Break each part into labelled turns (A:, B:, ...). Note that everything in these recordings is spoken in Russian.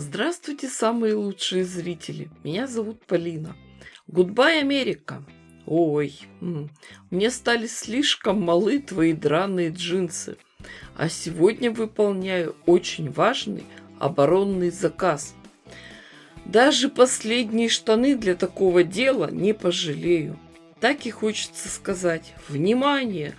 A: Здравствуйте, самые лучшие зрители! Меня зовут Полина. Гудбай, Америка! Ой, мне стали слишком малы твои драные джинсы, а сегодня выполняю очень важный оборонный заказ. Даже последние штаны для такого дела не пожалею. Так и хочется сказать: внимание!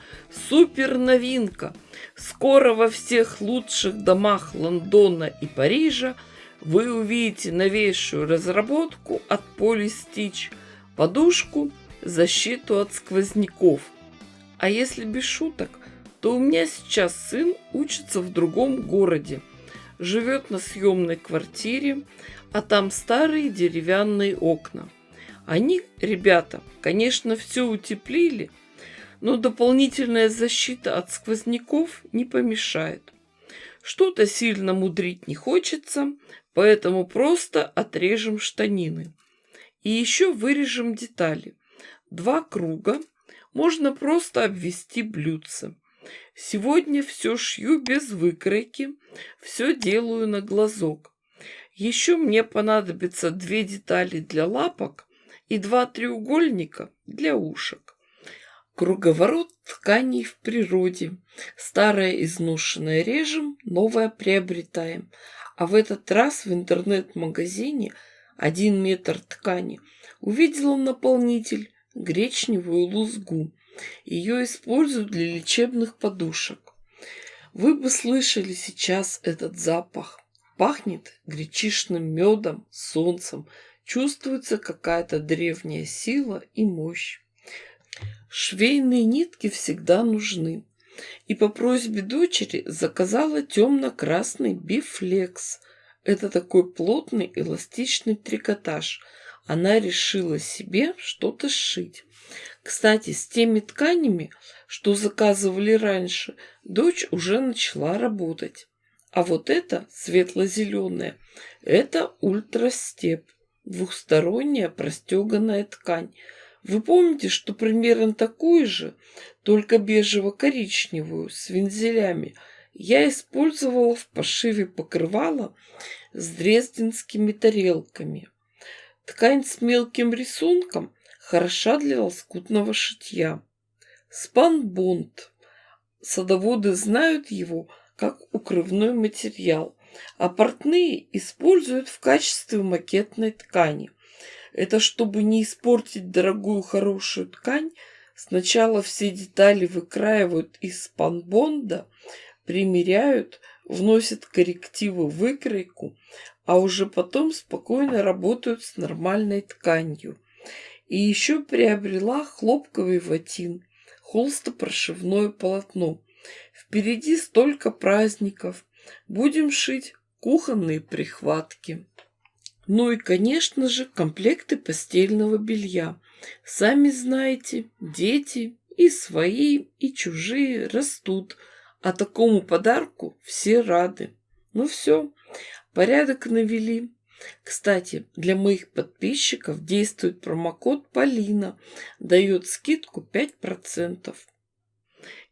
A: Супер новинка! Скоро во всех лучших домах Лондона и Парижа вы увидите новейшую разработку от Polystitch – подушку, защиту от сквозняков. А если без шуток, то у меня сейчас сын учится в другом городе, живет на съемной квартире, а там старые деревянные окна. Они, ребята, конечно, все утеплили, но дополнительная защита от сквозняков не помешает. Что-то сильно мудрить не хочется, поэтому просто отрежем штанины. И еще вырежем детали. 2 круга, можно просто обвести блюдце. Сегодня все шью без выкройки, все делаю на глазок. Еще мне понадобится 2 детали для лапок и 2 треугольника для ушек. Круговорот тканей в природе. Старое изношенное режем, новое приобретаем. А в этот раз в интернет-магазине 1 метр ткани увидела наполнитель, гречневую лузгу. Ее используют для лечебных подушек. Вы бы слышали сейчас этот запах. Пахнет гречишным медом, солнцем. Чувствуется какая-то древняя сила и мощь. Швейные нитки всегда нужны. И по просьбе дочери заказала темно-красный бифлекс. Это такой плотный эластичный трикотаж. Она решила себе что-то сшить. Кстати, с теми тканями, что заказывали раньше, дочь уже начала работать. А вот это светло-зеленое, это ультрастеп, двухсторонняя простеганная ткань. Вы помните, что примерно такую же, только бежево-коричневую, с вензелями, я использовала в пошиве покрывала с дрезденскими тарелками. Ткань с мелким рисунком хороша для лоскутного шитья. Спанбонд. Садоводы знают его как укрывной материал, а портные используют в качестве макетной ткани. Это чтобы не испортить дорогую хорошую ткань, сначала все детали выкраивают из спанбонда, примеряют, вносят коррективы в выкройку, а уже потом спокойно работают с нормальной тканью. И еще приобрела хлопковый ватин, холстопрошивное полотно. Впереди столько праздников. Будем шить кухонные прихватки. Ну и, конечно же, комплекты постельного белья. Сами знаете, дети и свои, и чужие растут, а такому подарку все рады. Ну все, порядок навели. Кстати, для моих подписчиков действует промокод Полина, дает скидку 5%.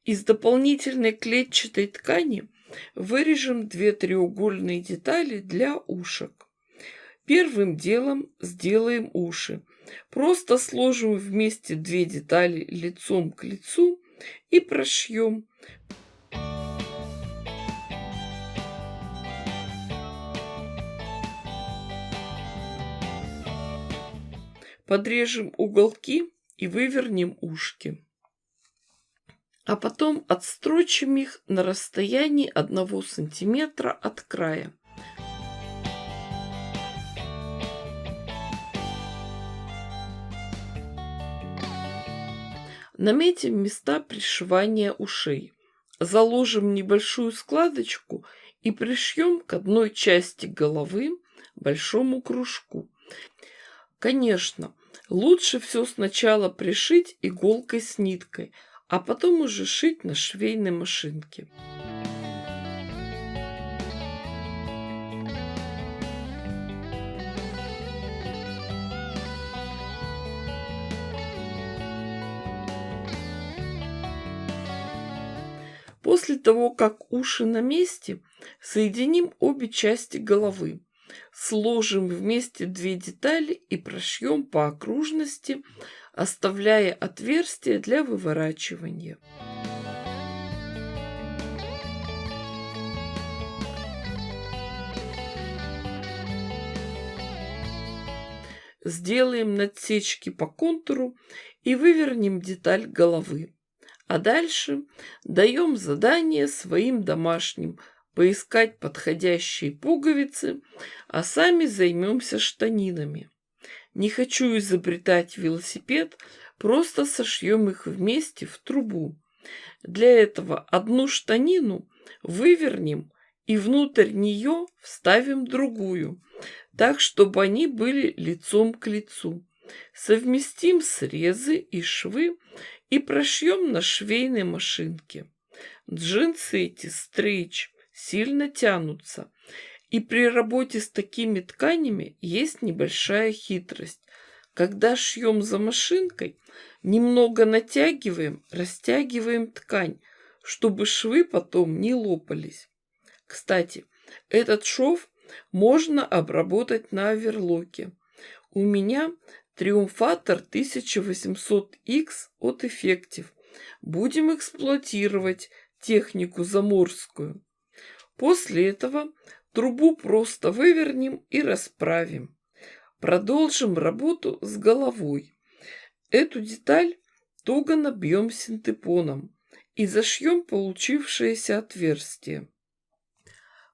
A: Из дополнительной клетчатой ткани вырежем 2 треугольные детали для ушек. Первым делом сделаем уши. Просто сложим вместе 2 детали лицом к лицу и прошьем. Подрежем уголки и вывернем ушки. А потом отстрочим их на расстоянии 1 сантиметра от края. Наметим места пришивания ушей. Заложим небольшую складочку и пришьем к одной части головы большому кружку. Конечно, лучше все сначала пришить иголкой с ниткой, а потом уже шить на швейной машинке. После того, как уши на месте, соединим обе части головы. Сложим вместе две детали и прошьем по окружности, оставляя отверстие для выворачивания. Сделаем надсечки по контуру и вывернем деталь головы. А дальше даем задание своим домашним поискать подходящие пуговицы, а сами займемся штанинами. Не хочу изобретать велосипед, просто сошьем их вместе в трубу. Для этого одну штанину вывернем и внутрь нее вставим другую, так, чтобы они были лицом к лицу. Совместим срезы и швы и прошьем на швейной машинке. Джинсы эти стрейч сильно тянутся, и при работе с такими тканями есть небольшая хитрость. Когда шьем за машинкой, немного натягиваем, растягиваем ткань, чтобы швы потом не лопались. Кстати, этот шов можно обработать на оверлоке. У меня Триумфатор 1800X от Effective. Будем эксплуатировать технику заморскую. После этого трубу просто вывернем и расправим. Продолжим работу с головой. Эту деталь туго набьем синтепоном и зашьем получившееся отверстие.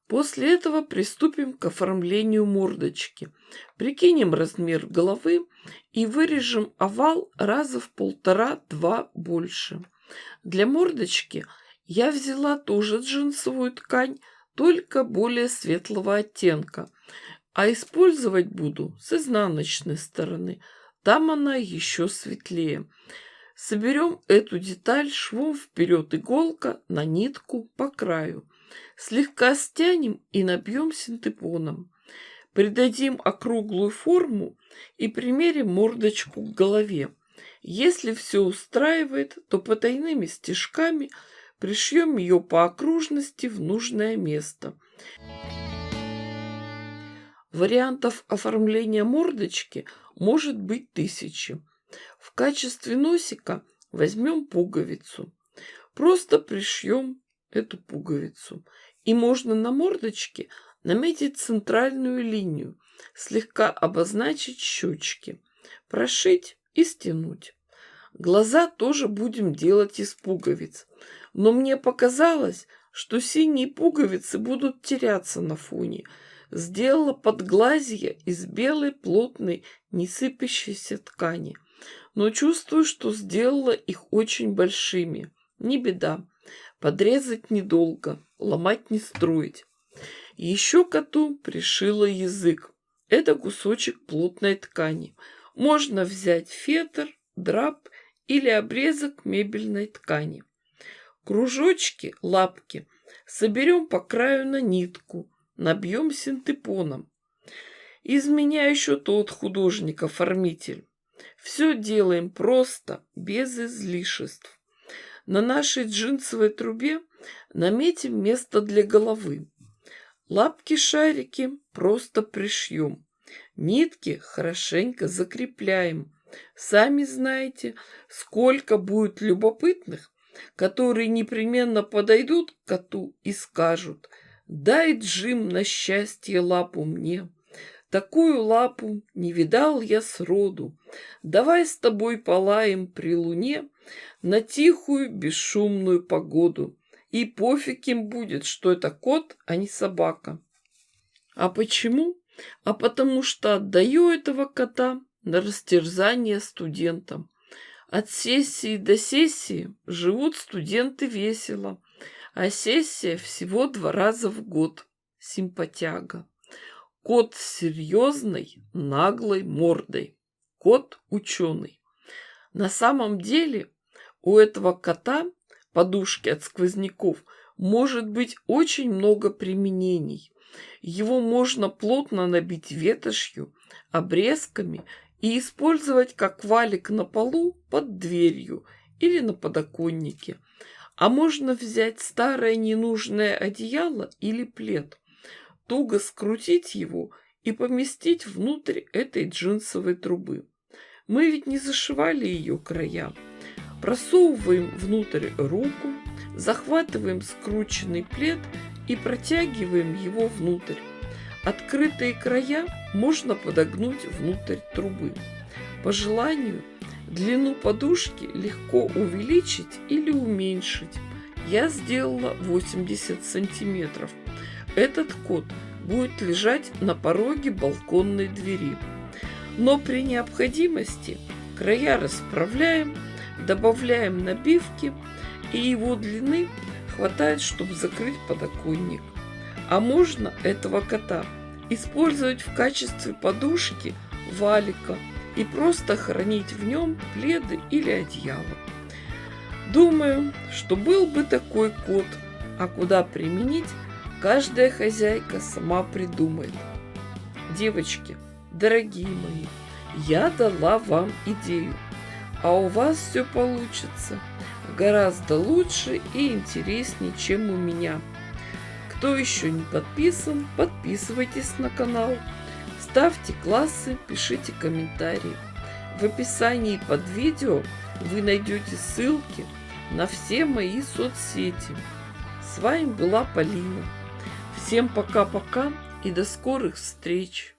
A: После этого приступим к оформлению мордочки. Прикинем размер головы и вырежем овал раза в 1,5-2 больше. Для мордочки я взяла тоже джинсовую ткань, только более светлого оттенка, а использовать буду с изнаночной стороны. Там она еще светлее. Соберем эту деталь швом вперед иголка на нитку по краю. Слегка стянем и набьем синтепоном. Придадим округлую форму и примерим мордочку к голове. Если все устраивает, то потайными стежками пришьем ее по окружности в нужное место. Вариантов оформления мордочки может быть 1000. В качестве носика возьмем пуговицу. Просто пришьем эту пуговицу. И можно на мордочке наметить центральную линию, слегка обозначить щечки, прошить и стянуть. Глаза тоже будем делать из пуговиц. Но мне показалось, что синие пуговицы будут теряться на фоне. Сделала подглазье из белой плотной не сыпящейся ткани. Но чувствую, что сделала их очень большими. Не беда. Подрезать недолго, ломать не строить. Еще коту пришила язык. Это кусочек плотной ткани. Можно взять фетр, драп или обрезок мебельной ткани. Кружочки, лапки соберем по краю на нитку, набьем синтепоном. Из меня еще тот художник-оформитель. Все делаем просто, без излишеств. На нашей джинсовой трубе наметим место для головы. Лапки-шарики просто пришьем. Нитки хорошенько закрепляем. Сами знаете, сколько будет любопытных, которые непременно подойдут к коту и скажут: «Дай, Джим, на счастье лапу мне. Такую лапу не видал я сроду. Давай с тобой полаем при луне на тихую бесшумную погоду. И пофиг им будет, что это кот, а не собака». А почему? А потому что отдаю этого кота на растерзание студентам. От сессии до сессии живут студенты весело, а сессия всего 2 раза в год. Симпатяга. Кот с серьезной, наглой мордой. Кот-ученый. На самом деле у этого кота, подушки от сквозняков, может быть очень много применений. Его можно плотно набить ветошью, обрезками и использовать как валик на полу под дверью или на подоконнике. А можно взять старое ненужное одеяло или плед, туго скрутить его и поместить внутрь этой джинсовой трубы. Мы ведь не зашивали ее края. Просовываем внутрь руку, захватываем скрученный плед и протягиваем его внутрь. Открытые края можно подогнуть внутрь трубы. По желанию, длину подушки легко увеличить или уменьшить. Я сделала 80 сантиметров. Этот кот будет лежать на пороге балконной двери. Но при необходимости края расправляем, добавляем набивки, и его длины хватает, чтобы закрыть подоконник. А можно этого кота использовать в качестве подушки, валика и просто хранить в нем пледы или одеяло. Думаю, что был бы такой кот, а куда применить, каждая хозяйка сама придумает. Девочки, дорогие мои, я дала вам идею, а у вас все получится гораздо лучше и интереснее, чем у меня. Кто еще не подписан, подписывайтесь на канал, ставьте классы, пишите комментарии. В описании под видео вы найдете ссылки на все мои соцсети. С вами была Полина. Всем пока-пока и до скорых встреч!